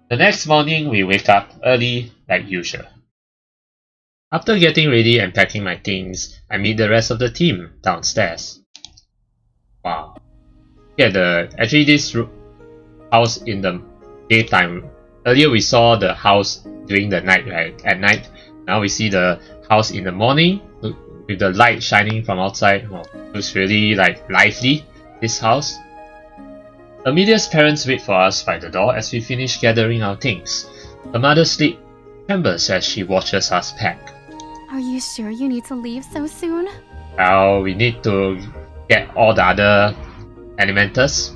The next morning, we wake up early like usual. After getting ready and packing my things, I meet the rest of the team downstairs. Wow. Yeah, actually this house in the daytime. Earlier we saw the house during the night, right? At night. Now we see the house in the morning with the light shining from outside. Wow, looks really like lively, this house. Amelia's parents wait for us by the door as we finish gathering our things. Her mother's sleep trembles as she watches us pack. Are you sure you need to leave so soon? Well, we need to get all the other elementals.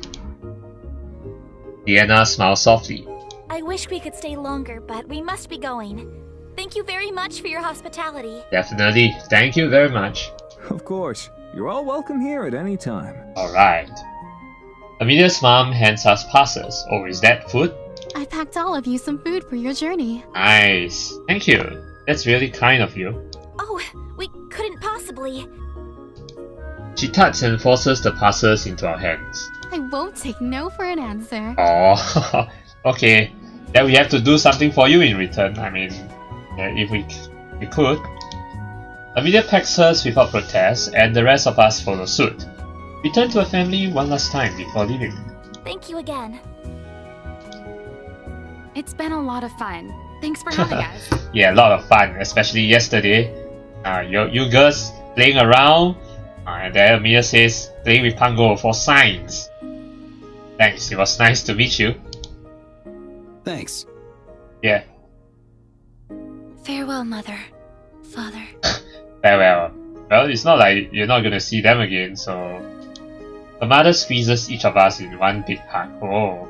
Leanna smiles softly. I wish we could stay longer, but we must be going. Thank you very much for your hospitality. Definitely. Thank you very much. Of course. You're all welcome here at any time. Alright. Amelia's mom hands us passes. Oh, is that food? I packed all of you some food for your journey. Nice. Thank you. That's really kind of you. Oh, we couldn't possibly. She tucks and forces the passes into our hands. I won't take no for an answer. Oh, okay. Then we have to do something for you in return. I mean, if we could. Amelia packs hers without protest, and the rest of us follow suit. We turn to our family one last time before leaving. Thank you again. It's been a lot of fun. Thanks for having us. Yeah, a lot of fun, especially yesterday. You girls playing around, and then Amelia says playing with Pango for science. Thanks, it was nice to meet you. Thanks. Yeah. Farewell, Mother. Father. Farewell. Well, it's not like you're not gonna see them again, so... The mother squeezes each of us in one big hug. Oh.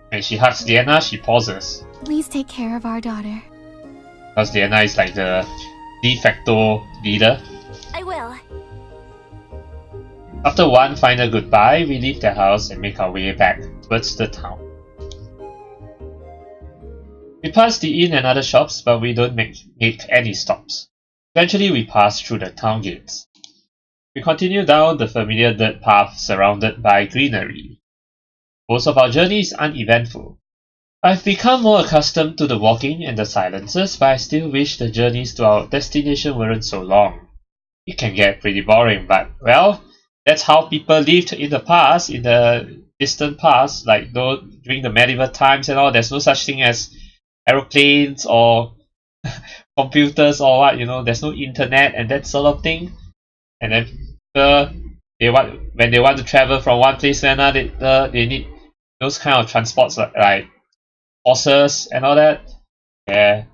When she hugs Leanna, she pauses. Please take care of our daughter. Because Leanna is like the de facto leader. I will. After one final goodbye, we leave the house and make our way back towards the town. We pass the inn and other shops, but we don't make any stops. Eventually, we pass through the town gates. We continue down the familiar dirt path surrounded by greenery. Most of our journey is uneventful. I've become more accustomed to the walking and the silences, but I still wish the journeys to our destination weren't so long. It can get pretty boring, but, well, that's how people lived in the past, in the distant past, like during the medieval times and all. There's no such thing as aeroplanes or computers or what, there's no internet and that sort of thing. And then when they want to travel from one place to another, they need those kind of transports like horses and all that. Yeah.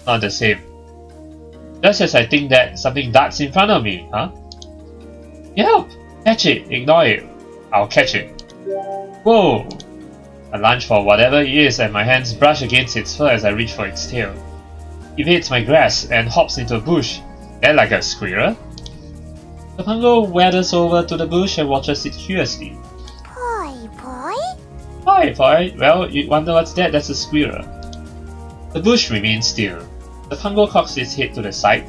Not the same. Just as I think that something darts in front of me, huh? Help! Catch it! Ignore it. I'll catch it. Whoa! I lunge for whatever it is and my hands brush against its fur as I reach for its tail. It evades my grasp and hops into a bush. Then like a squirrel. The Pango waddles over to the bush and watches it curiously. Boy? Hi, boy. Well, you wonder what's that? That's a squirrel. The bush remains still. The Pango cocks its head to the side.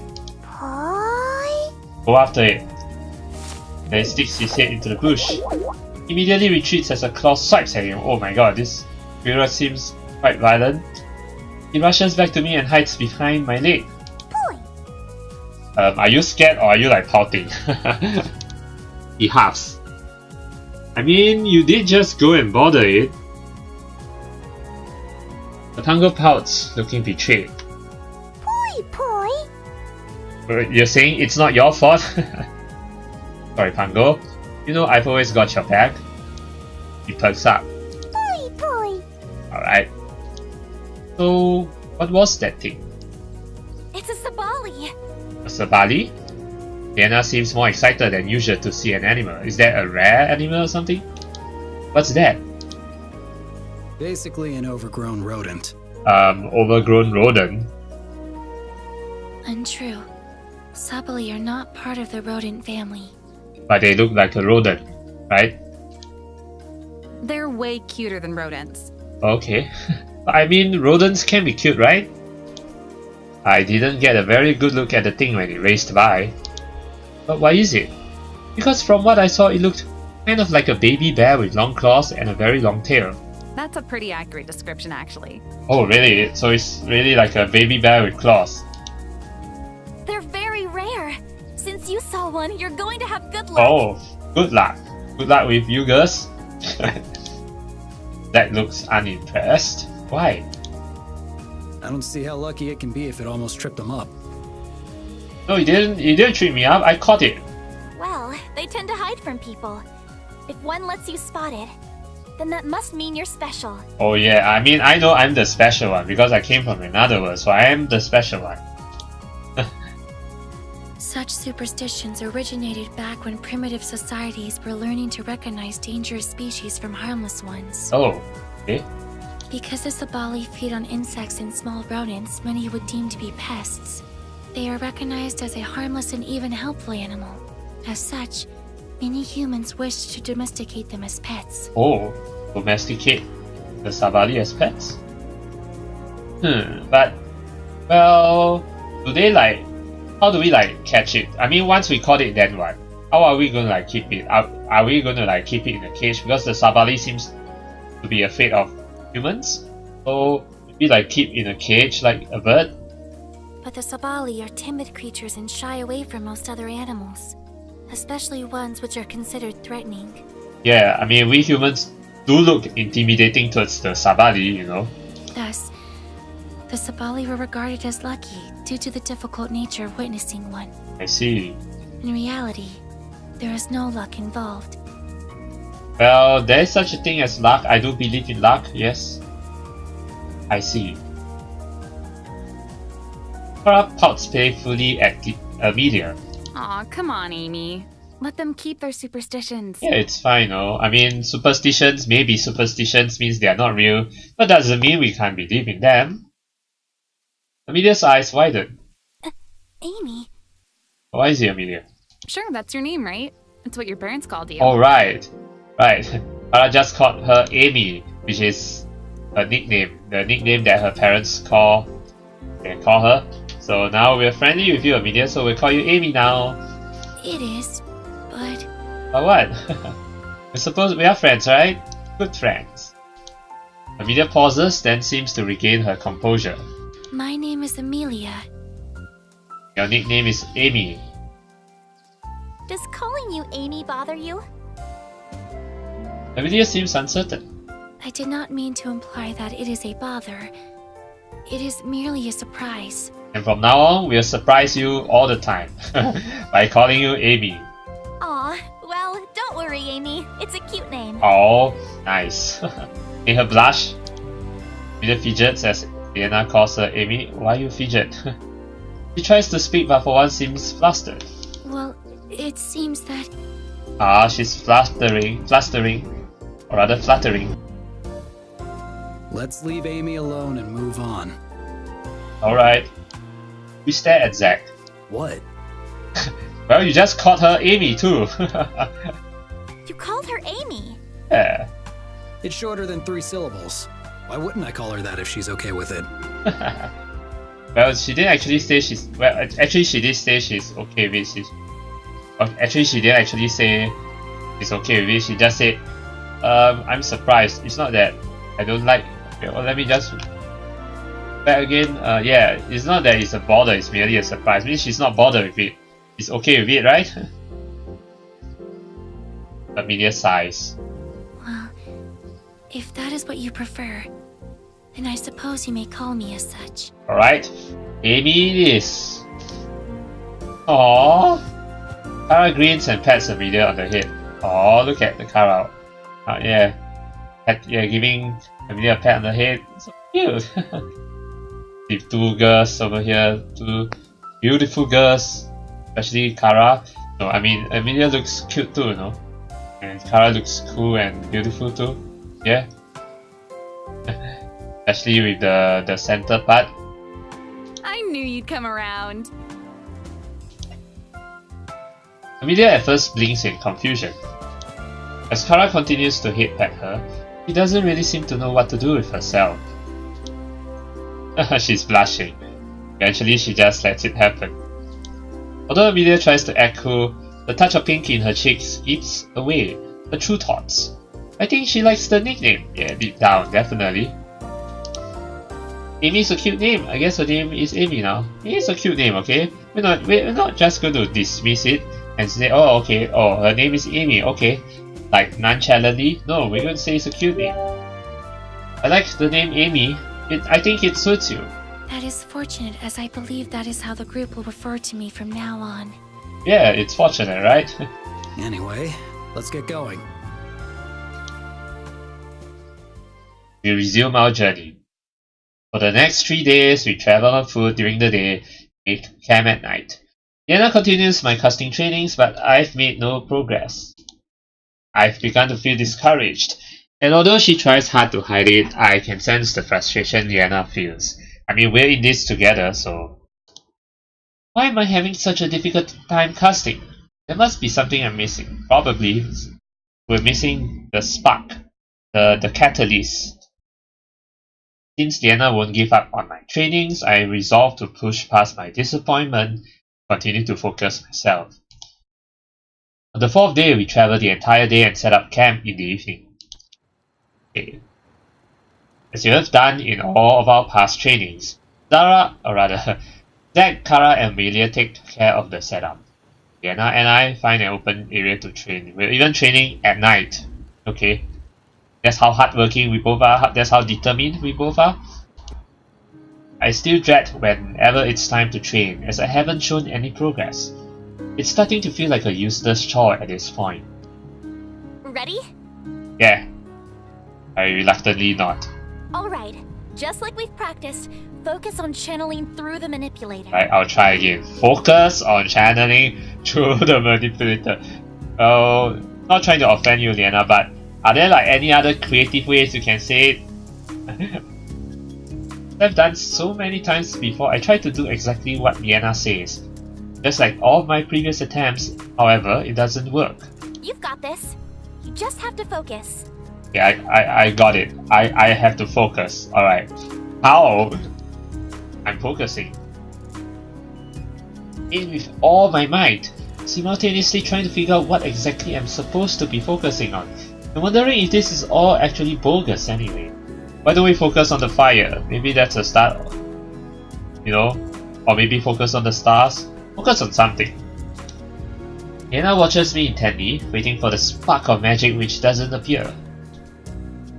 Go after it. Then it sticks his head into the bush. Immediately retreats as a claw swipes at him. Oh my god, this squirrel seems quite violent. He rushes back to me and hides behind my leg. Are you scared or are you like pouting? He huffs. I mean, you did just go and bother it. The Pango pouts, looking betrayed. You're saying it's not your fault? Sorry, Pango. I've always got your back. He perks up. Alright. So, what was that thing? It's a sabali. A sabali? Leanna seems more excited than usual to see an animal. Is that a rare animal or something? What's that? Basically an overgrown rodent. Overgrown rodent? Untrue. Sabali are not part of the rodent family. But they look like a rodent, right? They're way cuter than rodents. Okay. I mean, rodents can be cute, right? I didn't get a very good look at the thing when it raced by. But why is it? Because from what I saw, it looked Kind of like a baby bear with long claws and a very long tail. That's a pretty accurate description, actually. Oh, really? So it's really like a baby bear with claws. They're very rare. Since you saw one, you're going to have good luck. Oh, good luck. Good luck with you girls. That looks unimpressed. Why? I don't see how lucky it can be if it almost tripped him up. No, you didn't trip me up. I caught it. Well, they tend to hide from people. If one lets you spot it, then that must mean you're special. Oh yeah, I mean, I know I'm the special one because I came from another world, so I am the special one. Such superstitions originated back when primitive societies were learning to recognize dangerous species from harmless ones. Oh, okay. Because the Sabali feed on insects and small rodents many would deem to be pests, they are recognized as a harmless and even helpful animal. As such, many humans wish to domesticate them as pets. Oh, domesticate the Sabali as pets? But, well, do they like, how do we like catch it? I mean, once we caught it, then what? How are we gonna like keep it? Are we gonna like keep it in a cage? Because the Sabali seems to be afraid of humans. So maybe like keep in a cage like a bird. But the Sabali are timid creatures and shy away from most other animals, especially ones which are considered threatening. Yeah, I mean we humans do look intimidating towards the Sabali, you know. Thus, the Sabali were regarded as lucky due to the difficult nature of witnessing one. I see. In reality, there is no luck involved. Well, there is such a thing as luck. I do believe in luck, yes. I see. Terra pouts playfully at Amelia. Aw, come on, Amy. Let them keep their superstitions. Yeah, it's fine, no? I mean, superstitions, maybe superstitions means they are not real, but doesn't mean we can't believe in them. Amelia's eyes widen. Amy. Why is it Amelia? Sure, that's your name, right? It's what your parents called you. Oh, right. Right. Terra just called her Amy, which is a nickname. The nickname that her parents call her. So now we're friendly with you, Amelia, so we'll call you Amy now. It is, but... But what? I suppose we are friends, right? Good friends. Amelia pauses, then seems to regain her composure. My name is Amelia. Your nickname is Amy. Does calling you Amy bother you? Amelia seems uncertain. I did not mean to imply that it is a bother. It is merely a surprise. And from now on, we'll surprise you all the time by calling you Amy. Aw, well, don't worry, Amy. It's a cute name. Oh, nice. In her blush, Amelia fidgets as Leanna calls her Amy. Why you fidget? She tries to speak but for once seems flustered. Well, it seems that... Ah, she's fluttering, or rather fluttering. Let's leave Amy alone and move on. Alright. We stare at Zack. What? Well, you just called her Amy too. You called her Amy. Yeah. It's shorter than 3 syllables. Why wouldn't I call her that if she's okay with it? Well, she didn't actually say she's... Well, actually she did say she's okay with it. Actually, she didn't actually say she's okay with it. She just said, I'm surprised. It's not that I don't like... Okay, well, let me just... Back again, yeah, it's not that it's a bother, it's merely a surprise. It means she's not bothered with it. She's okay with it, right? Amelia sighs. Well, if that is what you prefer, then I suppose you may call me as such. Alright, Amy it is. Aww. Kara grins and pats Amelia on the head. Aww, look at the Kara. Yeah. Yeah, giving Amelia a pat on the head. So cute. With 2 girls over here, 2 beautiful girls, especially Kara. No, I mean Amelia looks cute too, you know, and Kara looks cool and beautiful too. Yeah, especially with the center part. I knew you'd come around. Amelia at first blinks in confusion. As Kara continues to head pat her, she doesn't really seem to know what to do with herself. She's blushing. Eventually she just lets it happen. Although Amelia tries to act cool, the touch of pink in her cheeks eats away, her true thoughts. I think she likes the nickname. Yeah, deep down, definitely. Amy's a cute name. I guess her name is Amy now. It is a cute name, okay? We're not just going to dismiss it and say, oh, okay, oh, her name is Amy, okay. Like, nonchalantly. No, we're going to say it's a cute name. I like the name Amy. I think it suits you. That is fortunate, as I believe that is how the group will refer to me from now on. Yeah, it's fortunate, right? Anyway, let's get going. We resume our journey. For the next 3 days, we travel on foot during the day, make camp at night. Leanna continues my casting trainings, but I've made no progress. I've begun to feel discouraged, and although she tries hard to hide it, I can sense the frustration Leanna feels. I mean, we're in this together, so... Why am I having such a difficult time casting? There must be something I'm missing. Probably we're missing the spark, the catalyst. Since Leanna won't give up on my trainings, I resolve to push past my disappointment, continue to focus myself. On the 4th day, we travel the entire day and set up camp in the evening. Okay. As you have done in all of our past trainings, Zach, Kara, and Amelia take care of the setup. Leanna and I find an open area to train. We're even training at night. Okay. That's how hardworking we both are. That's how determined we both are. I still dread whenever it's time to train, as I haven't shown any progress. It's starting to feel like a useless chore at this point. Ready? Yeah. I reluctantly nod. Alright, just like we've practiced, focus on channeling through the manipulator. Right, I'll try again. Focus on channeling through the manipulator. Oh, not trying to offend you, Leanna, but are there like any other creative ways you can say it? I've done so many times before. I try to do exactly what Leanna says. Just like all my previous attempts, however, it doesn't work. You've got this. You just have to focus. Yeah, I got it. I have to focus. Alright. How? I'm focusing. In with all my might, simultaneously trying to figure out what exactly I'm supposed to be focusing on. I'm wondering if this is all actually bogus anyway. Why don't we focus on the fire? Maybe that's a start. You know? Or maybe focus on the stars? Focus on something. Leanna watches me intently, waiting for the spark of magic which doesn't appear.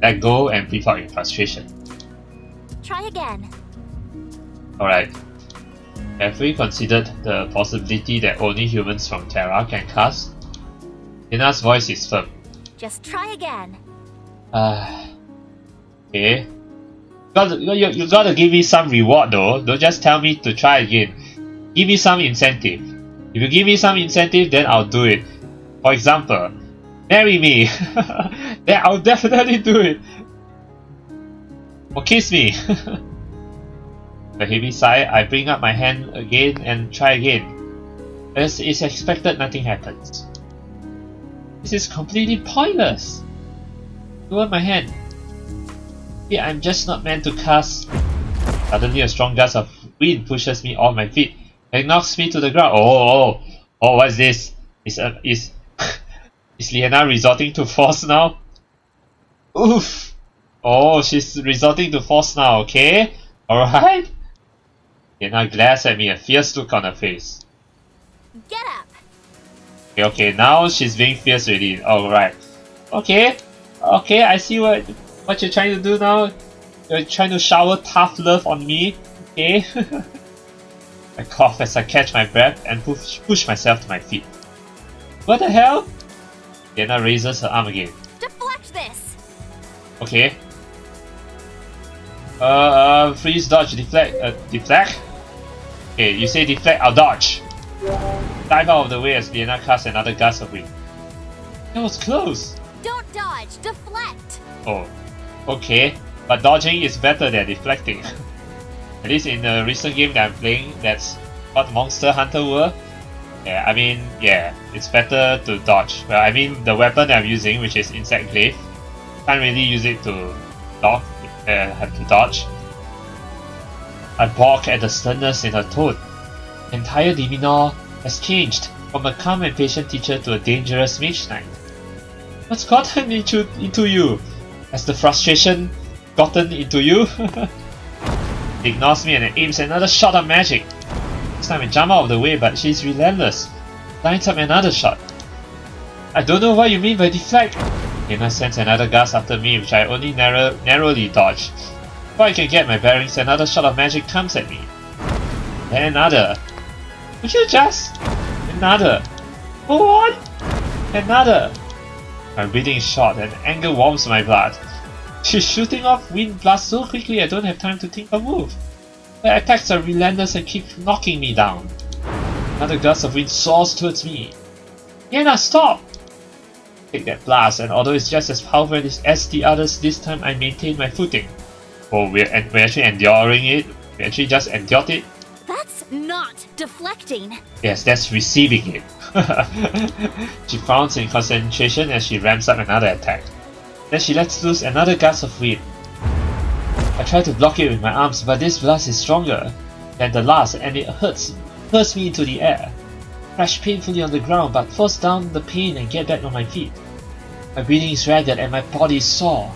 Let go and breathe out in frustration. Try again. Alright. Have we considered the possibility that only humans from Terra can cast? Leanna's voice is firm. Just try again. Okay. You gotta give me some reward though. Don't just tell me to try again. Give me some incentive. If you give me some incentive, then I'll do it. For example, marry me. Then I'll definitely do it. Or kiss me. A heavy sigh, I bring up my hand again and try again. As is expected, nothing happens. This is completely pointless. Lower my hand. Yeah, I'm just not meant to cast. Suddenly a strong gust of wind pushes me off my feet and knocks me to the ground. Oh, what's this? Is Leanna resorting to force now? Oof! Oh, she's resorting to force now, okay? Alright? Leanna glares at me, a fierce look on her face. Get up! Okay, now she's being fierce already. Alright. Okay, I see what you're trying to do now. You're trying to shower tough love on me. Okay? I cough as I catch my breath and push myself to my feet. What the hell? Leanna raises her arm again. Deflect this! Okay. Freeze, dodge, deflect, deflect? Okay, you say deflect, I'll dodge. Dive out of the way as Leanna casts another gust of wind. That was close! Don't dodge, deflect! Oh, okay. But dodging is better than deflecting. At least in the recent game that I'm playing, that's what Monster Hunter World. Yeah, I mean, yeah, it's better to dodge. Well, I mean, the weapon that I'm using, which is Insect Glaive, can't really use it to have to dodge. I balk at the sternness in her tone. The entire demeanor has changed from a calm and patient teacher to a dangerous Mage-Knight. What's gotten into you? Has the frustration gotten into you? He ignores me and aims another shot of magic. This time I jump out of the way, but she's relentless. Lines up another shot. I don't know what you mean by deflect. Leanna sends another gust after me, which I only narrowly dodge. Before I can get my bearings, another shot of magic comes at me. Then another. Would you just? Another. Go on! Another. My breathing is short and anger warms my blood. She's shooting off wind blasts so quickly I don't have time to think or move. Her attacks are relentless and keep knocking me down. Another gust of wind soars towards me. Leanna, stop! Take that blast, and although it's just as powerful as the others, this time I maintain my footing. Oh, we're actually enduring it? We actually just endured it? That's not deflecting. Yes, that's receiving it. She frowns in concentration as she ramps up another attack. Then she lets loose another gust of wind. I try to block it with my arms, but this blast is stronger than the last and it hurts me into the air. I crash painfully on the ground, but force down the pain and get back on my feet. My breathing is ragged and my body is sore.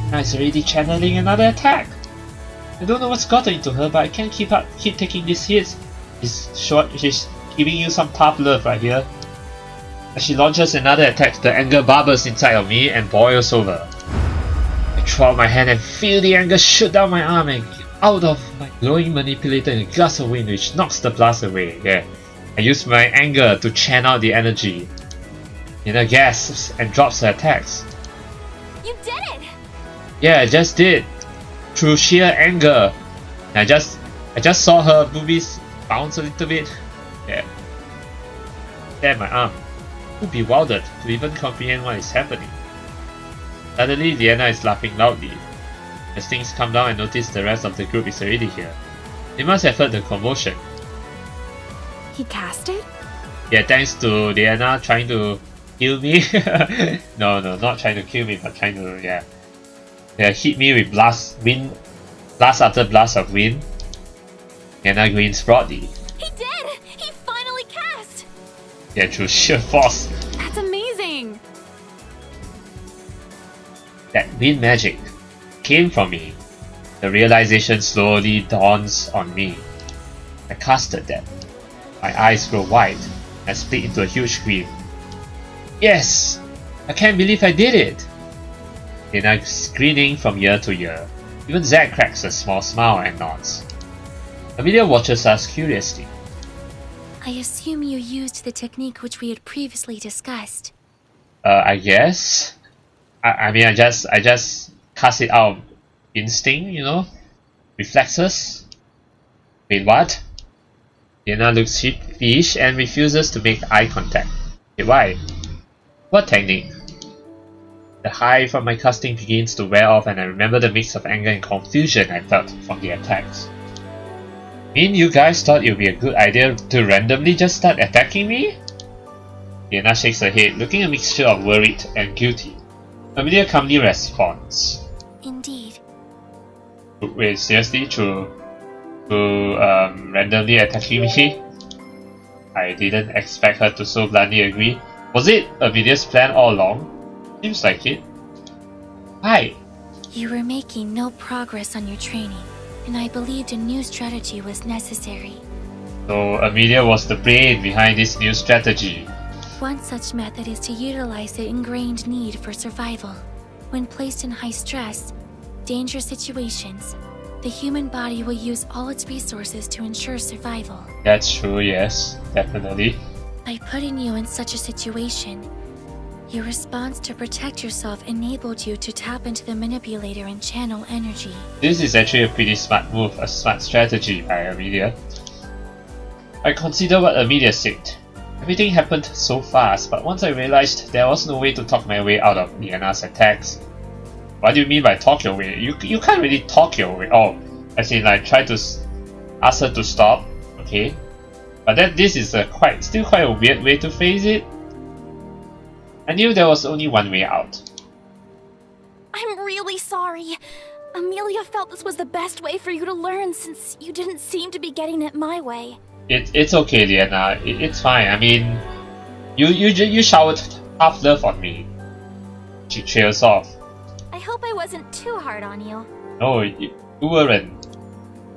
Now it's already channeling another attack. I don't know what's gotten into her, but I can't keep taking these hits. She's giving you some tough love right here. As she launches another attack, the anger bubbles inside of me and boils over. I throw out my hand and feel the anger shoot down my arm and out of my glowing manipulator in a gust of wind which knocks the blast away. Yeah. I use my anger to channel the energy. Leanna gasps and drops her attacks. You did it! Yeah, I just did. Through sheer anger. I just saw her boobies bounce a little bit. Yeah. There, my arm. Too bewildered to even comprehend what is happening. Suddenly, Leanna is laughing loudly. As things calm down, I notice the rest of the group is already here. They must have heard the commotion. He cast it? Yeah, thanks to Leanna trying to kill me. No, not trying to kill me, but trying to, yeah, hit me with blast after blast of wind. Leanna grins broadly. He did! He finally cast! Yeah, through sheer force. That's amazing! That wind magic came from me. The realization slowly dawns on me. I casted that. My eyes grow wide and split into a huge scream. Yes! I can't believe I did it! Leanna grinning from ear to ear. Even Zack cracks a small smile and nods. Amelia watches us curiously. I assume you used the technique which we had previously discussed. I guess. I mean, I just cast it out of instinct, you know? Reflexes. Wait, what? Leanna looks sheepish and refuses to make eye contact. Wait, why? What technique? The high from my casting begins to wear off and I remember the mix of anger and confusion I felt from the attacks. Mean you guys thought it would be a good idea to randomly just start attacking me? Leanna shakes her head, looking a mixture of worried and guilty. Amelia calmly responds. Indeed. Wait, seriously? To randomly attacking me? I didn't expect her to so bluntly agree. Was it Amelia's plan all along? Seems like it. Hi! You were making no progress on your training, and I believed a new strategy was necessary. So Amelia was the brain behind this new strategy. One such method is to utilize the ingrained need for survival. When placed in high stress, dangerous situations, the human body will use all its resources to ensure survival. That's true, yes, definitely. By putting you in such a situation, your response to protect yourself enabled you to tap into the manipulator and channel energy. This is actually a pretty smart move, a smart strategy by Amelia. I consider what Amelia said. Everything happened so fast, but once I realized there was no way to talk my way out of Leanna's attacks. What do you mean by talk your way? You can't really talk your way. Oh, as in like try to ask her to stop, okay? But then this is still quite a weird way to phrase it. I knew there was only one way out. I'm really sorry. Amelia felt this was the best way for you to learn since you didn't seem to be getting it my way. It's okay, Leanna. It's fine. I mean, you showered half love on me. She trails off. I hope I wasn't too hard on you. No, you weren't.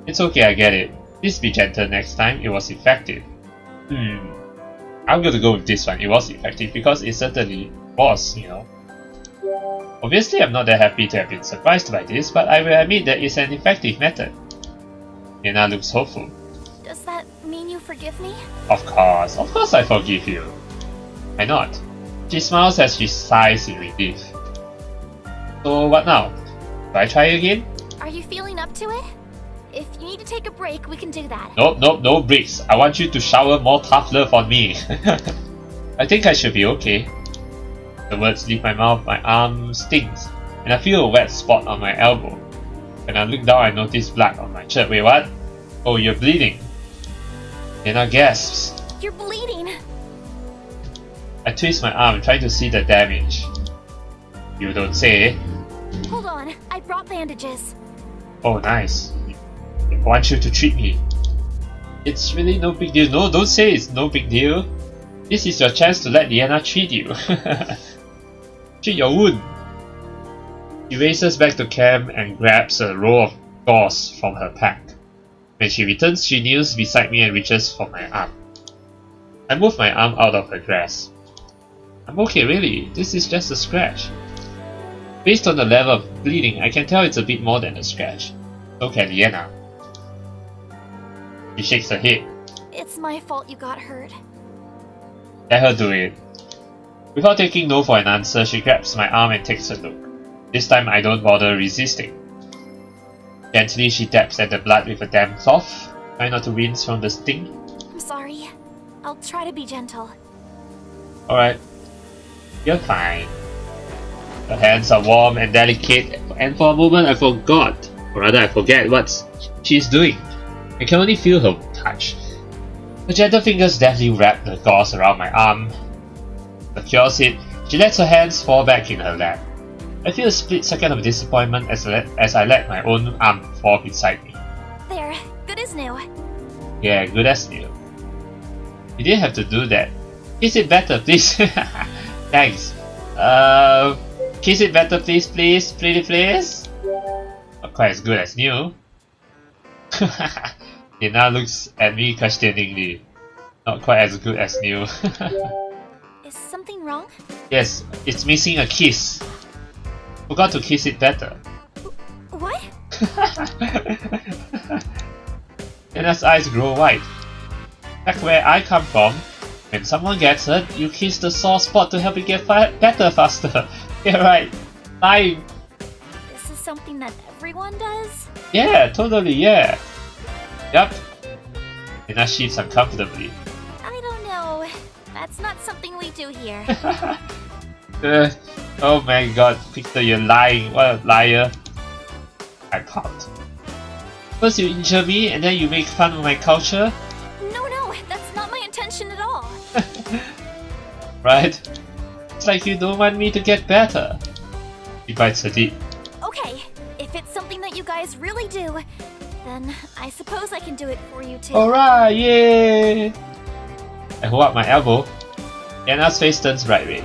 It's okay, I get it. Please be gentle next time, it was effective. I'm gonna go with this one, it was effective, because it certainly was, you know. Obviously, I'm not that happy to have been surprised by this, but I will admit that it's an effective method. Leanna looks hopeful. Does that mean you forgive me? Of course I forgive you. Why not? She smiles as she sighs in relief. So what now? Do I try again? Are you feeling up to it? If you need to take a break, we can do that. Nope, no breaks. I want you to shower more tough love on me. I think I should be okay. The words leave my mouth, my arm stings, and I feel a wet spot on my elbow. When I look down, I notice blood on my shirt. Wait, what? Oh, you're bleeding. Leanna gasps. You're bleeding. I twist my arm, trying to see the damage. You don't say. Hold on, I brought bandages. Oh, nice. I want you to treat me. It's really no big deal. No, don't say it's no big deal. This is your chance to let Leanna treat you. Treat your wound. She races back to camp and grabs a roll of gauze from her pack. When she returns, she kneels beside me and reaches for my arm. I move my arm out of her grasp. I'm okay, really. This is just a scratch. Based on the level of bleeding, I can tell it's a bit more than a scratch. So can Leanna. She shakes her head. It's my fault you got hurt. Let her do it. Without taking no for an answer, she grabs my arm and takes a look. This time I don't bother resisting. Gently she dabs at the blood with a damp cloth, trying not to wince from the sting. I'm sorry. I'll try to be gentle. Alright. You're fine. Her hands are warm and delicate, and for a moment I forgot, or rather I forget what she's doing. I can only feel her touch. Her gentle fingers deftly wrap the gauze around my arm. Secures it, she lets her hands fall back in her lap. I feel a split second of disappointment as I let my own arm fall beside me. There, good as new. Yeah, good as new. You didn't have to do that. Kiss it better, please. Thanks. Kiss it better, please, pretty please. Not quite as good as new. Leanna looks at me questioningly. Not quite as good as new. Is something wrong? Yes, it's missing a kiss. Forgot to kiss it better. What? Leanna's eyes grow wide. Back where I come from, when someone gets hurt, you kiss the sore spot to help it get better faster. Yeah, right. Lying. This is something that everyone does? Yeah, totally, yeah. Yup. Leanna sheaves uncomfortably. I don't know. That's not something we do here. Oh my god, Victor, you're lying. What a liar. I can't. First you injure me and then you make fun of my culture? No, that's not my intention at all. Right? It's like you don't want me to get better. She bites her lip. Okay, if it's something that you guys really do, then I suppose I can do it for you too. Alright, yay! I hold up my elbow. Leanna's face turns bright red.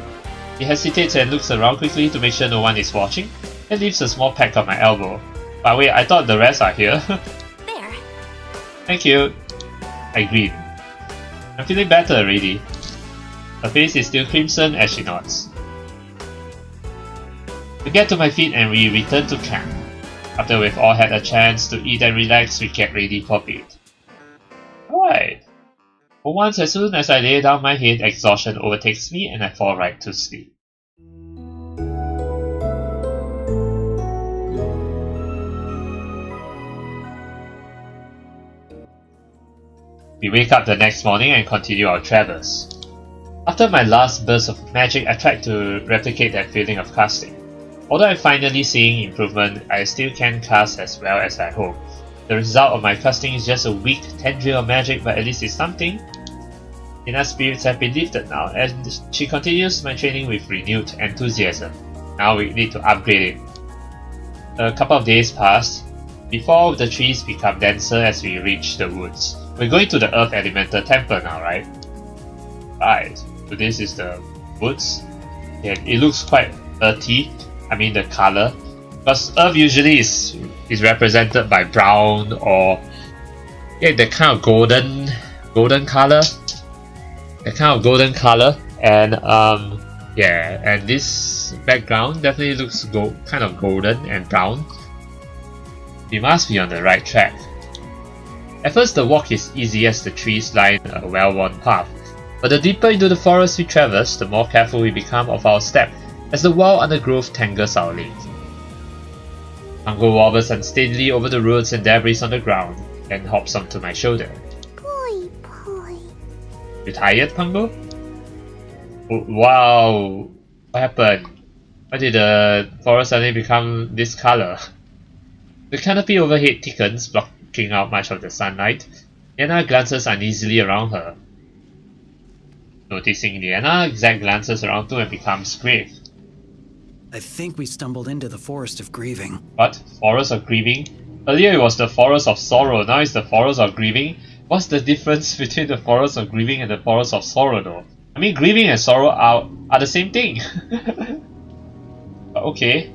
She hesitates and looks around quickly to make sure no one is watching, and leaves a small pack on my elbow. But wait, I thought the rest are here. There. Thank you. I grin. I'm feeling better already. Her face is still crimson as she nods. We get to my feet and we return to camp. After we've all had a chance to eat and relax, we get ready for bed. Alright. For once, as soon as I lay down my head, exhaustion overtakes me and I fall right to sleep. We wake up the next morning and continue our travels. After my last burst of magic, I tried to replicate that feeling of casting. Although I'm finally seeing improvement, I still can't cast as well as I hope. The result of my casting is just a weak tendril of magic, but at least it's something. Leanna's spirits have been lifted now, and she continues my training with renewed enthusiasm. Now we need to upgrade it. A couple of days pass, before the trees become denser as we reach the woods. We're going to the Earth Elemental Temple now, right? Right, so this is the woods. Yeah, it looks quite earthy. I mean the color. Because Earth usually is represented by brown or the kind of golden color. The kind of golden color, and and this background definitely looks kind of golden and brown. We must be on the right track. At first the walk is easy as the trees line a well-worn path, but the deeper into the forest we traverse, the more careful we become of our step as the wild undergrowth tangles our legs. Pango wobbles unsteadily over the roots and debris on the ground, then hops onto my shoulder. Boy. You tired, Pango? Oh, wow! What happened? Why did the forest suddenly become this color? The canopy overhead thickens, blocking out much of the sunlight. Leanna glances uneasily around her. Noticing Leanna, Zack glances around too and becomes grave. I think we stumbled into the Forest of Grieving. What? Forest of Grieving? Earlier it was the Forest of Sorrow, now it's the Forest of Grieving? What's the difference between the Forest of Grieving and the Forest of Sorrow though? I mean, grieving and sorrow are the same thing. Okay.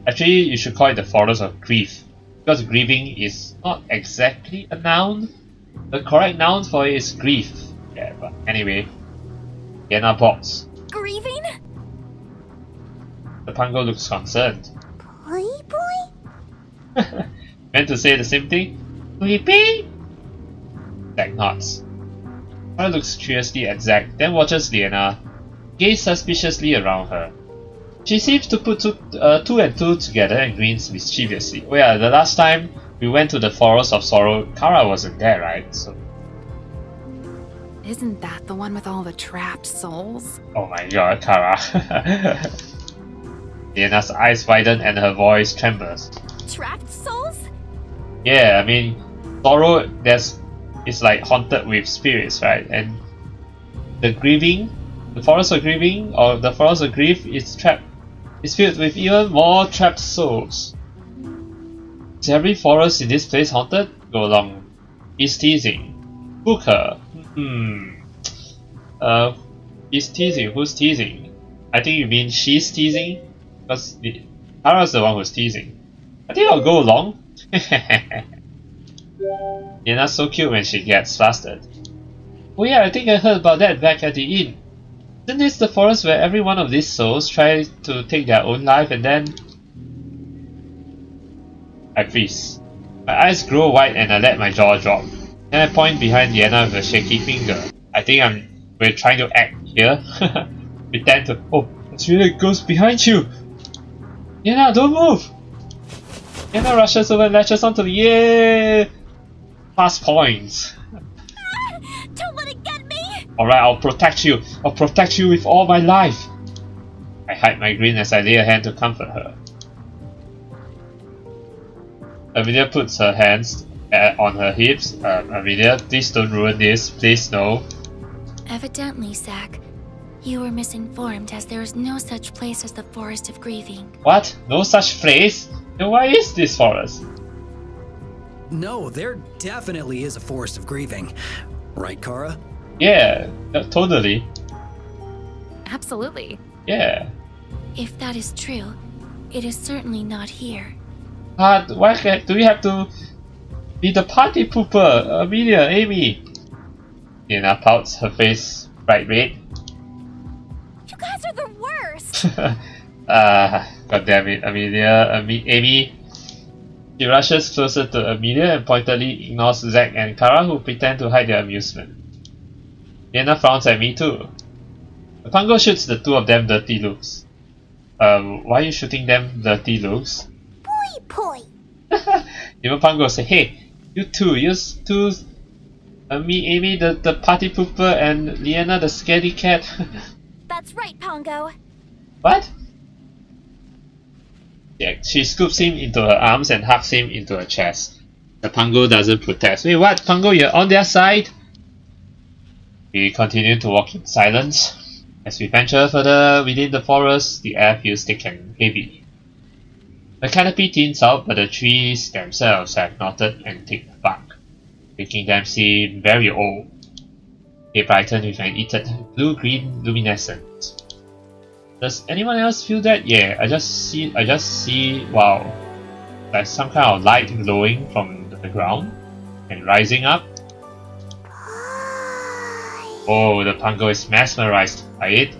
Actually, you should call it the Forest of Grief, because grieving is not exactly a noun. The correct noun for it is grief. Yeah, but anyway. Leanna box. Grieving? The Pango looks concerned. Boy. Meant to say the same thing? Weepy? Zack nods. Terra looks curiously at Zack, then watches Leanna gaze suspiciously around her. She seems to put two and two together and grins mischievously. Oh yeah, the last time we went to the Forest of Sorrow, Kara wasn't there, right? So. Isn't that the one with all the trapped souls? Oh my god, Kara. Leanna's eyes widen and her voice trembles. Trapped souls? Yeah, I mean, Sorrow is like haunted with spirits, right? And the grieving, the Forest of Grieving, or the Forest of Grief is filled with even more trapped souls. Is every forest in this place haunted? Go along. He's teasing. Booker. He's teasing. Who's teasing? I think you mean she's teasing? Because Tara's the one who's teasing. I think I'll go along. Leanna's so cute when she gets flustered. Oh yeah, I think I heard about that back at the inn. Isn't this the forest where every one of these souls try to take their own life and then... I freeze. My eyes grow wide and I let my jaw drop. Then I point behind Leanna with a shaky finger. I think we're trying to act here. Pretend to... Oh, it's really a ghost behind you! Leanna, don't move! Leanna rushes over and latches onto me. Yay! Pass points. Don't let it get me! Alright, I'll protect you. I'll protect you with all my life. I hide my grin as I lay a hand to comfort her. Amelia puts her hands on her hips. Amelia, please don't ruin this. Please no. Evidently, Zack, you were misinformed, as there is no such place as the Forest of Grieving. What? No such place? Then why is this forest? No, there definitely is a Forest of Grieving. Right, Kara? Yeah, totally. Absolutely. Yeah. If that is true, it is certainly not here. Why do we have to be the party pooper? Amelia, Amy. Leanna pouts, her face bright red. You guys are the worst! God damn it, Amelia, Amy. She rushes closer to Amelia and pointedly ignores Zack and Kara, who pretend to hide their amusement. Leanna frowns at me too. The Pango shoots the two of them dirty looks. Why are you shooting them dirty looks? Boy. Even Pango say, hey, you two, me, Amy, the party pooper, and Leanna, the scaredy cat. That's right, Pongo. What? Yeah, she scoops him into her arms and hugs him into her chest. The Pango doesn't protest. Wait, what? Pango, you're on their side? We continue to walk in silence. As we venture further within the forest, the air feels thick and heavy. The canopy thins out, but the trees themselves have knotted and thick bark, making them seem very old. They brighten with an heated blue-green luminescence. Does anyone else feel that? Yeah, I just see, wow, like some kind of light glowing from the ground and rising up. Oh, the Pango is mesmerized by it.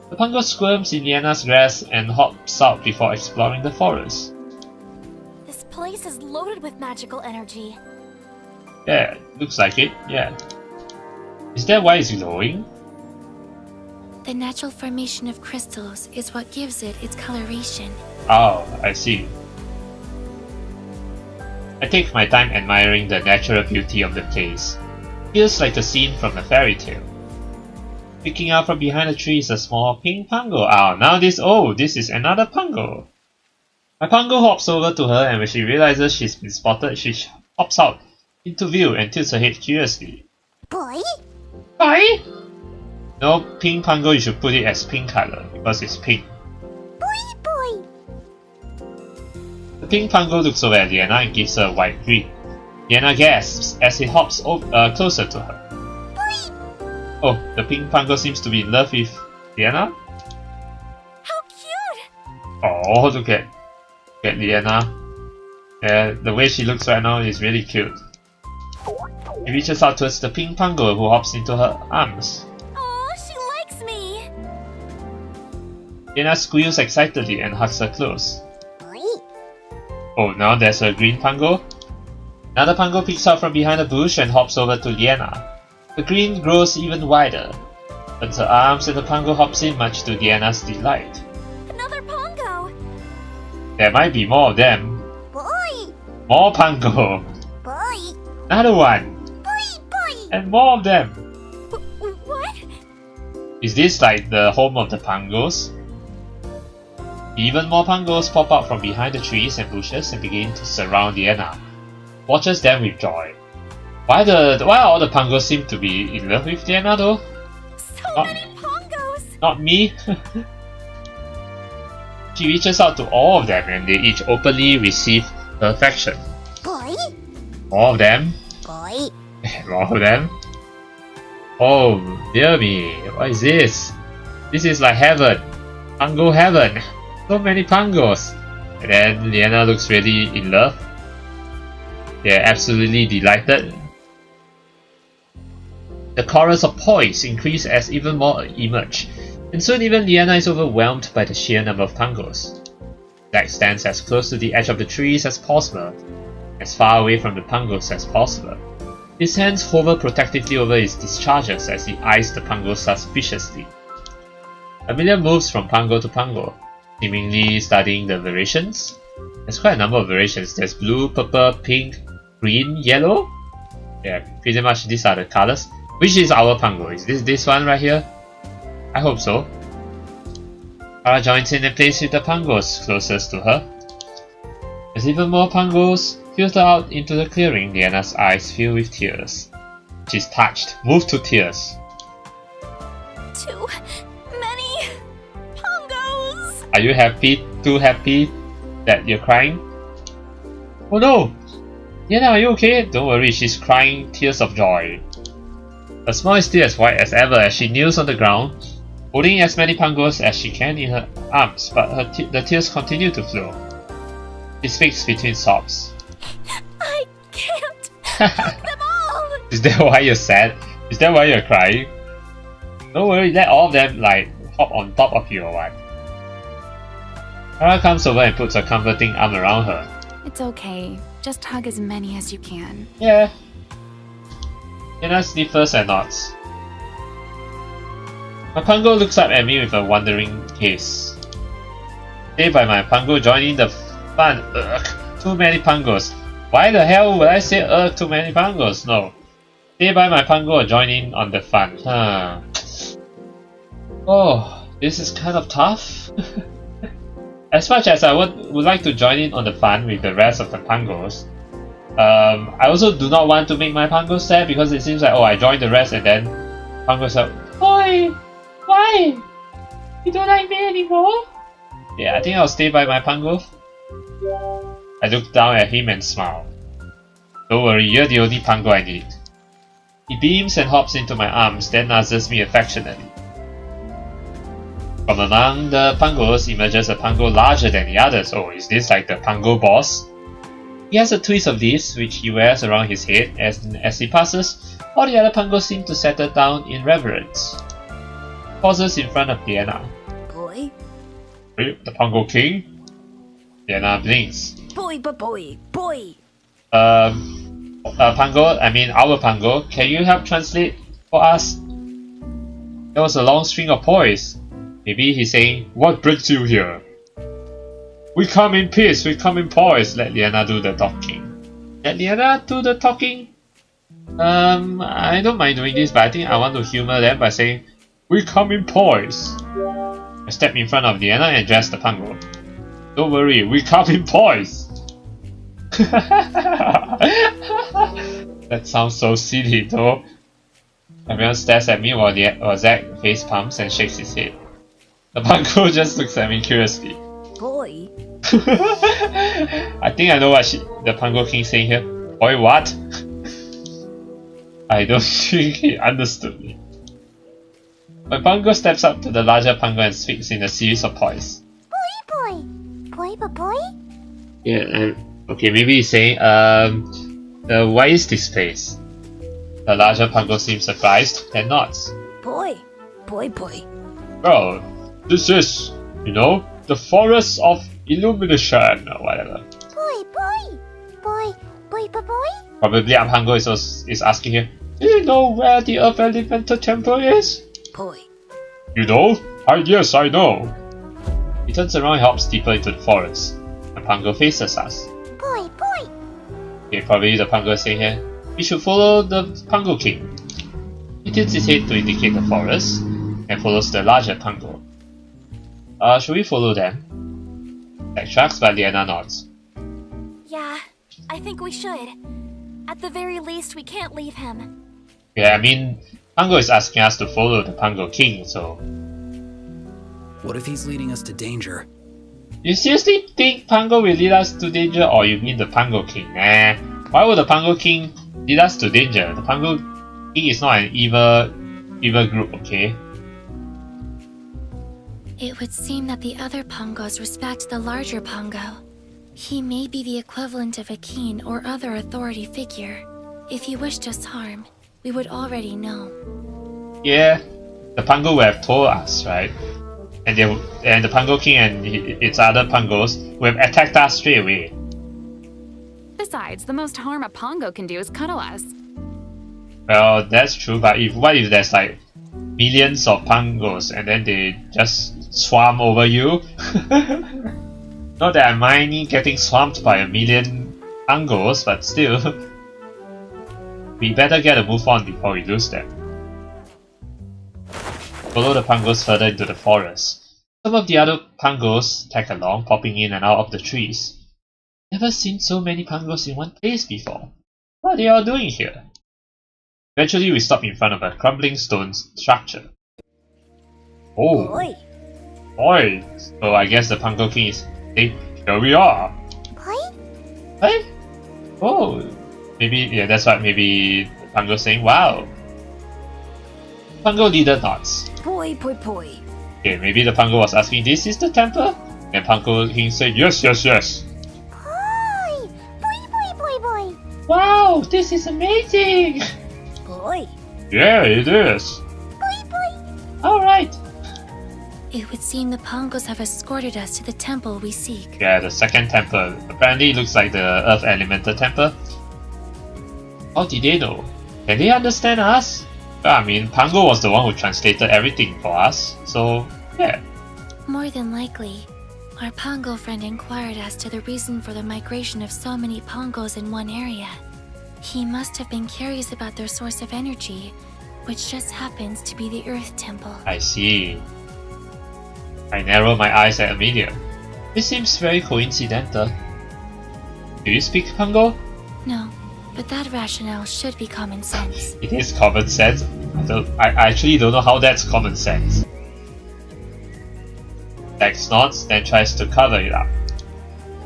The Pango squirms in Leanna's grass and hops out before exploring the forest. This place is loaded with magical energy. Yeah, looks like it, yeah. Is that why it's glowing? The natural formation of crystals is what gives it its coloration. Oh, I see. I take my time admiring the natural beauty of the place. Feels like a scene from a fairy tale. Picking out from behind a tree is a small pink Pango. This is another Pango. My Pango hops over to her, and when she realizes she's been spotted, she hops out into view and tilts her head curiously. Boy? Boy? No, pink Pango, you should put it as pink color, because it's pink. Boy! The pink Pango looks over at Leanna and gives her a wide grin. Leanna gasps as it hops closer to her. Oh, the pink Pango seems to be in love with Leanna? How cute! Oh, look at Leanna. Yeah, the way she looks right now is really cute. She reaches out towards the pink Pango, who hops into her arms. Oh, she likes me! Leanna squeals excitedly and hugs her close. Oh, now there's a green Pango. Another Pango peeks out from behind a bush and hops over to Leanna. The grin grows even wider. Opens her arms and the Pango hops in, much to Leanna's delight. Another Pango! There might be more of them. Boy! More Pango! Boy! Another one! Boy! And more of them! What? Is this like the home of the Pangos? Even more Pangos pop out from behind the trees and bushes and begin to surround Leanna. Watches them with joy. Why all the Pangos seem to be in love with Leanna though? So many Pangos! Not me. She reaches out to all of them and they each openly receive her affection. Boy! All of them? Boy! All of them? Oh, dear me, what is this? This is like heaven. Pango heaven. So many Pangos. And then Leanna looks really in love. They're absolutely delighted. The chorus of poise increase as even more emerge, and soon even Leanna is overwhelmed by the sheer number of Pangos. Zack stands as close to the edge of the trees as possible, as far away from the Pangos as possible. His hands hover protectively over his discharges as he eyes the Pangos suspiciously. Amelia moves from Pango to Pango, seemingly studying the variations. There's quite a number of variations. There's blue, purple, pink, green, yellow. Yeah, pretty much these are the colors. Which is our Pango? Is this one right here? I hope so. Terra joins in and plays with the Pangos closest to her. As even more Pangos filter out into the clearing, Leanna's eyes fill with tears. She's touched, moved to tears. Too many Pangos! Are you happy? Too happy that you're crying? Oh no! Leanna, are you okay? Don't worry, she's crying tears of joy. Her smile is still as white as ever as she kneels on the ground, holding as many Pangos as she can in her arms, but the tears continue to flow. She speaks between sobs. I can't hug them all! Is that why you're sad? Is that why you're crying? Don't worry, let all of them like hop on top of you or what. Terra comes over and puts a comforting arm around her. It's okay. Just hug as many as you can. Yeah. Leanna sniffers and nods. My Pango looks up at me with a wondering gaze. Stay by my Pango joining the fun. Ugh, too many Pangos. Why the hell would I say ugh, too many Pangos? No. Stay by my Pango or join in on the fun. Oh, this is kind of tough. As much as I would like to join in on the fun with the rest of the Pangos, I also do not want to make my Pangos sad because it seems like, oh, I joined the rest and then Pangos are, oi, why? You don't like me anymore? Yeah, I think I'll stay by my Pango. I look down at him and smile. Don't worry, you're the only Pango I need. He beams and hops into my arms, then nuzzles me affectionately. From among the Pangos emerges a Pango larger than the others. Oh, is this like the Pango boss? He has a twist of leaves which he wears around his head, and as he passes, all the other Pangos seem to settle down in reverence. Pauses in front of Leanna. Boy? The Pango King? Leanna blinks. Boy. Pango, I mean our Pango, can you help translate for us? There was a long string of poise. Maybe he's saying, what brings you here? We come in peace, we come in poise. Let Leanna do the talking. Let Leanna do the talking? I don't mind doing this, but I think I want to humor them by saying, we come in poise. I step in front of Leanna and address the Pango. Don't worry, we come in poise. That sounds so silly though. Everyone stares at me while Zack face palms and shakes his head. The Pango just looks at me curiously. Boy? I think I know what the Pango King is saying here. Boy, what? I don't think he understood me. My Pango steps up to the larger Pango and speaks in a series of poise. Boy. Yeah, okay, maybe he's saying, why is this place? The larger Pango seems surprised and nods. Boy. Well, this is, the forest of illumination or whatever. Boy. Probably our Pango is asking here, do you know where the Earth Elemental Temple is? Boy. You know? Yes, I know. He turns around and hops deeper into the forest. The Pango faces us. Boy. Okay, probably the Pango is saying here, we should follow the Pango King. He tilts his head to indicate the forest and follows the larger Pango. Should we follow them? Zack shrugs, but Leanna nods. Yeah, I think we should. At the very least, we can't leave him. Yeah, I mean, Pango is asking us to follow the Pango King, so... What if he's leading us to danger? You seriously think Pango will lead us to danger, or you mean the Pango King? Nah, why would the Pango King lead us to danger? The Pango King is not an evil group, okay? It would seem that the other Pangos respect the larger Pango. He may be the equivalent of a king or other authority figure. If he wished us harm, we would already know. Yeah, the Pango would have told us, right? And the Pango King and its other Pangos would have attacked us straight away. Besides, the most harm a Pango can do is cuddle us. Well, that's true, but what if there's like millions of Pangos and then they just swarm over you? Not that I mind getting swamped by a million Pangos, but still. We better get a move on before we lose them. Follow the Pangos further into the forest. Some of the other Pangos tag along, popping in and out of the trees. Never seen so many Pangos in one place before. What are they all doing here? Eventually we stop in front of a crumbling stone structure. Oh! Boy! So I guess the Pango King is saying, here we are! Hey? Oh! Maybe, yeah, that's what maybe the Pango is saying, wow! Pango leader nods. Boy. Okay, maybe the Pango was asking, this is the temple? And Pango King said, yes. Boy. Wow, this is amazing! Boy. Yeah, it is. Alright. It would seem the Pangos have escorted us to the temple we seek. Yeah, the second temple. Apparently it looks like the Earth Elemental Temple. How did they know? Can they understand us? Well, I mean, Pango was the one who translated everything for us, so yeah. More than likely, our Pango friend inquired as to the reason for the migration of so many Pangos in one area. He must have been curious about their source of energy, which just happens to be the Earth Temple. I see. I narrow my eyes at Amelia. This seems very coincidental. Do you speak Pango? No, but that rationale should be common sense. It is common sense. I actually don't know how that's common sense. Dex nods, then tries to cover it up.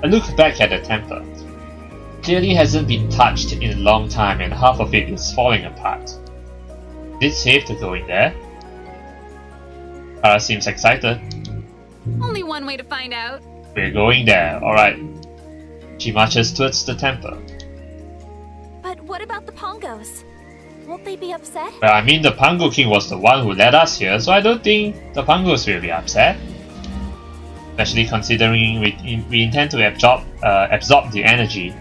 I look back at the temple. Clearly hasn't been touched in a long time and half of it is falling apart. Is it safe to go in there? Terra seems excited. Only one way to find out. We're going there, alright. She marches towards the temple. But what about the Pangos? Won't they be upset? Well, I mean, the Pango King was the one who led us here, so I don't think the Pangos will be upset. Especially considering we intend to absorb the energy.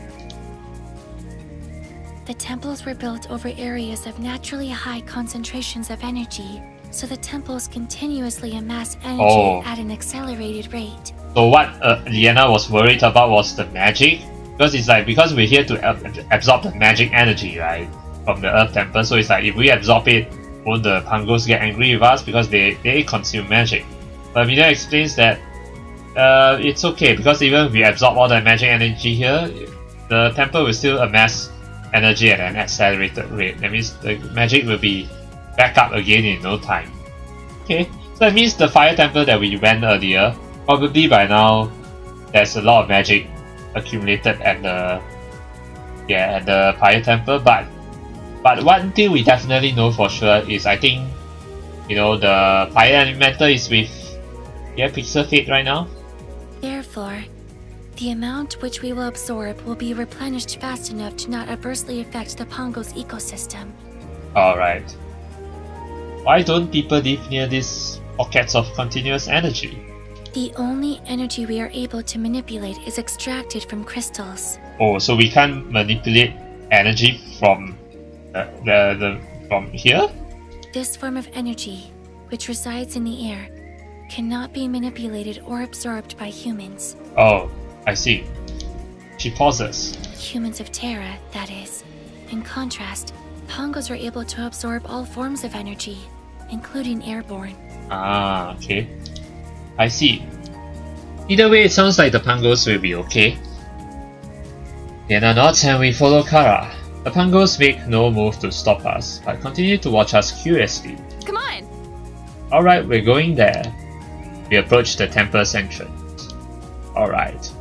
The temples were built over areas of naturally high concentrations of energy, so the temples continuously amass energy at an accelerated rate. So what Leanna was worried about was the magic, because it's like, because we're here to absorb the magic energy, right, from the Earth Temple, so it's like if we absorb it, won't the Pangos get angry with us because they consume magic? But Amelia explains that it's okay, because even if we absorb all the magic energy here, the temple will still amass energy at an accelerated rate. That means the magic will be back up again in no time. Okay, so that means the fire temple that we went earlier, probably by now there's a lot of magic accumulated at the fire temple, but one thing we definitely know for sure is, I think, you know, the fire elemental is with Pixel Fate right now. Therefore, the amount which we will absorb will be replenished fast enough to not adversely affect the Pangos ecosystem. Alright. Why don't people live near these pockets of continuous energy? The only energy we are able to manipulate is extracted from crystals. Oh, so we can't manipulate energy from from here? This form of energy, which resides in the air, cannot be manipulated or absorbed by humans. Oh, I see. She pauses. Humans of Terra, that is. In contrast, Pangos are able to absorb all forms of energy, including airborne. Ah, okay. I see. Either way, it sounds like the Pangos will be okay. Leanna nods and we follow Kara. The Pangos make no move to stop us, but continue to watch us curiously. Come on! Alright, we're going there. We approach the temple's entrance. Alright.